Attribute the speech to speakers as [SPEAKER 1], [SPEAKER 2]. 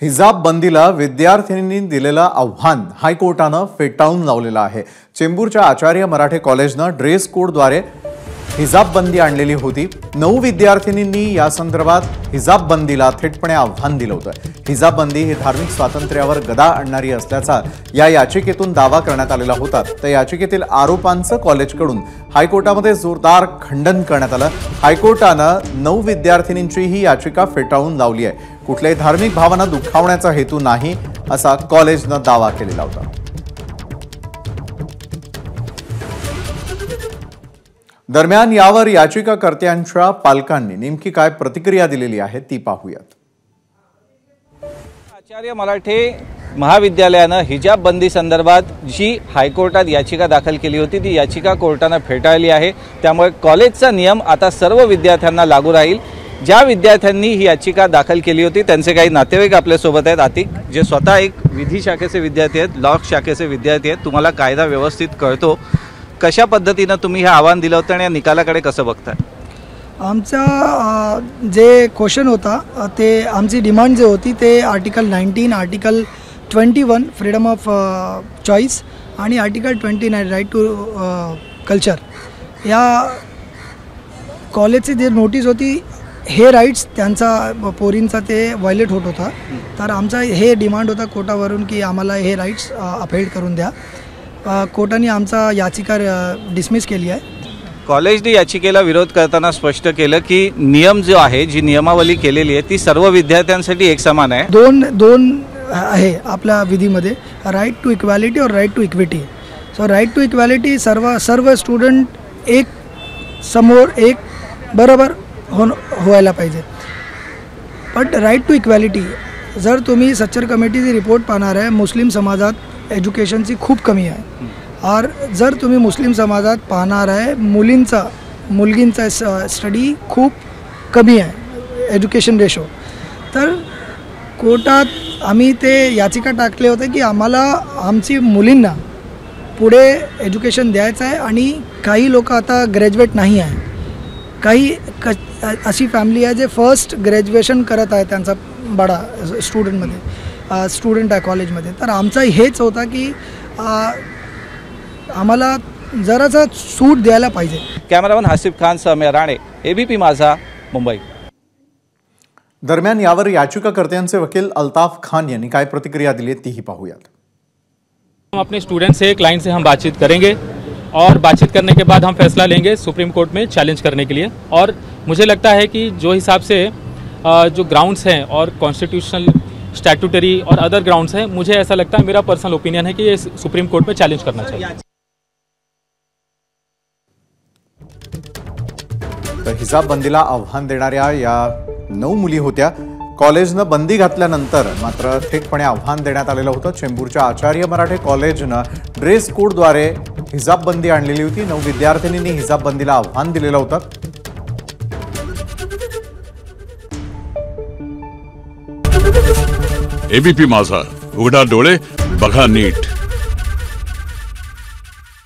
[SPEAKER 1] हिजाब बंदीला विद्यार्थिनींनी दिलेलं आव्हान हायकोर्टानं फेटाळून लावलेलं आहे। चेंबूरच्या आचार्य मराठे कॉलेजनं ड्रेस कोडद्वारे हिजाब बंदी आणलेली होती। 9 विद्यार्थिनींनी या संदर्भात हिजाब बंदीला थेटपणे आव्हान दिलं होतं। हिजाब बंदी ही धार्मिक स्वातंत्र्यावर गदा आणणारी असल्याचा या याचिकेतून दावा करण्यात आलेला होता। त्या याचिकेतील आरोपांचं कॉलेजकडून हायकोर्टामध्ये जोरदार खंडन करण्यात आलं। हायकोर्टानं 9 विद्यार्थिनींची ही याचिका फेटाळून लावली आहे। कुठल्याही धार्मिक भावना दुखावण्याचा हेतू नाही असा कॉलेजनं दावा केलेला होता। दरम्यान यावर याचिकाकर्त्यांच्या पालकांनी नेमकी काय प्रतिक्रिया दिलेली आहे ती पाहूयात।
[SPEAKER 2] आचार्य मराठे महाविद्यालयानं हिजाब बंदी संदर्भात जी हायकोर्टात याचिका दाखल केली होती ती याचिका कोर्टानं फेटाळली आहे। त्यामुळे कॉलेजचा नियम आता सर्व विद्यार्थ्यांना लागू राहील। ज्या विद्यार्थ्यांनी ही याचिका दाखल केली होती त्यांचे काही नातेवाईक आपल्यासोबत आहेत। आतिक, जे स्वतः एक विधी शाखेचे विद्यार्थी आहेत, लॉ शाखेचे विद्यार्थी आहेत, तुम्हाला कायदा व्यवस्थित कळतो, कशा पद्धतीने तुम्ही हे आव्हान दिलं होतं आणि या निकालाकडे कसं बघताय?
[SPEAKER 3] आमचा जे क्वेश्चन होता ते आमची डिमांड जे होती ते article 19, article 21 freedom of choice आणि आर्टिकल 29 राईट टू कल्चर। या कॉलेजची जे नोटीस होती हे राईट्स त्यांचा पोरींचा ते व्हायलेट होत होता। तर आमचा हे डिमांड होता कोर्टावरून की आम्हाला हे राईट्स अपहेड करून द्या। कोर्टाने आमचा याचिका डिसमिस केली आहे।
[SPEAKER 2] कॉलेजने याचिकेला विरोध करताना स्पष्ट केलं की नियम जो आहे, जी नियमावली केलेली आहे ती सर्व विद्यार्थ्यांसाठी एक समान आहे।
[SPEAKER 3] दोन आहे आपल्या विधीमध्ये, राईट टू इक्वॅलिटी और right to equity. So right to equality सर्व स्टुडंट एक समोर एक बरोबर व्हायला पाहिजे। बट राईट टू इक्वॅलिटी जर तुम्ही सच्चर कमिटीची रिपोर्ट पाहणार आहे, मुस्लिम समाजात एज्युकेशनची खूप कमी आहे। और जर तुम्ही मुस्लिम समाजात पाहणार आहे मुलगींचा स्टडी खूप कमी आहे एज्युकेशन रेशो। तर कोर्टात आम्ही ते याचिका टाकले होते की आम्हाला आमची मुलींना पुढे एज्युकेशन द्यायचं आहे आणि काही लोक आता ग्रॅज्युएट नाही आहे। काही अशी फॅमिली आहे जे फर्स्ट ग्रॅज्युएशन करत आहे, त्यांचा बडा स्टुडंट आहे कॉलेजमध्ये। तर आमचा हेच होता की आम्हाला जरासा सूट द्यायला पाहिजे।
[SPEAKER 2] कॅमेरामन हासिफ खान सह मैं राणे, एबीपी माझा, मुंबई।
[SPEAKER 1] दरम्यान यावर याचिकाकर्त्यांचे वकील अल्ताफ खान यांनी काय प्रतिक्रिया दिली तीही पाहूयात।
[SPEAKER 4] हम अपने स्टूडेंट से, क्लाइंट से हम बातचीत करेंगे और बातचीत करने के बाद हम फैसला लेंगे सुप्रीम कोर्ट में चैलेंज करने के लिए। और मुझे लगता है कि जो हिसाब से जो ग्राउंड्स हैं और कॉन्स्टिट्यूशनल, स्टैट्यूटरी और अदर ग्राउंड्स हैं, मुझे ऐसा लगता है, मेरा पर्सनल ओपिनियन है कि ये सुप्रीम कोर्ट में चैलेंज करना चाहिए।
[SPEAKER 1] तर हिजाब बंदीला आव्हान देणाऱ्या या 9 मुली होत्या। कॉलेजनं बंदी घातल्यानंतर मात्र थेटपणे आव्हान देण्यात आलेलं होतं। चेंबूरच्या आचार्य मराठे कॉलेजनं ड्रेस कोडद्वारे हिजाब बंदी आणलेली होती। 9 विद्यार्थिनींनी हिजाब बंदीला आव्हान दिलेलं होतं।
[SPEAKER 5] एबीपी माझा, उघडा डोळे बघा नीट।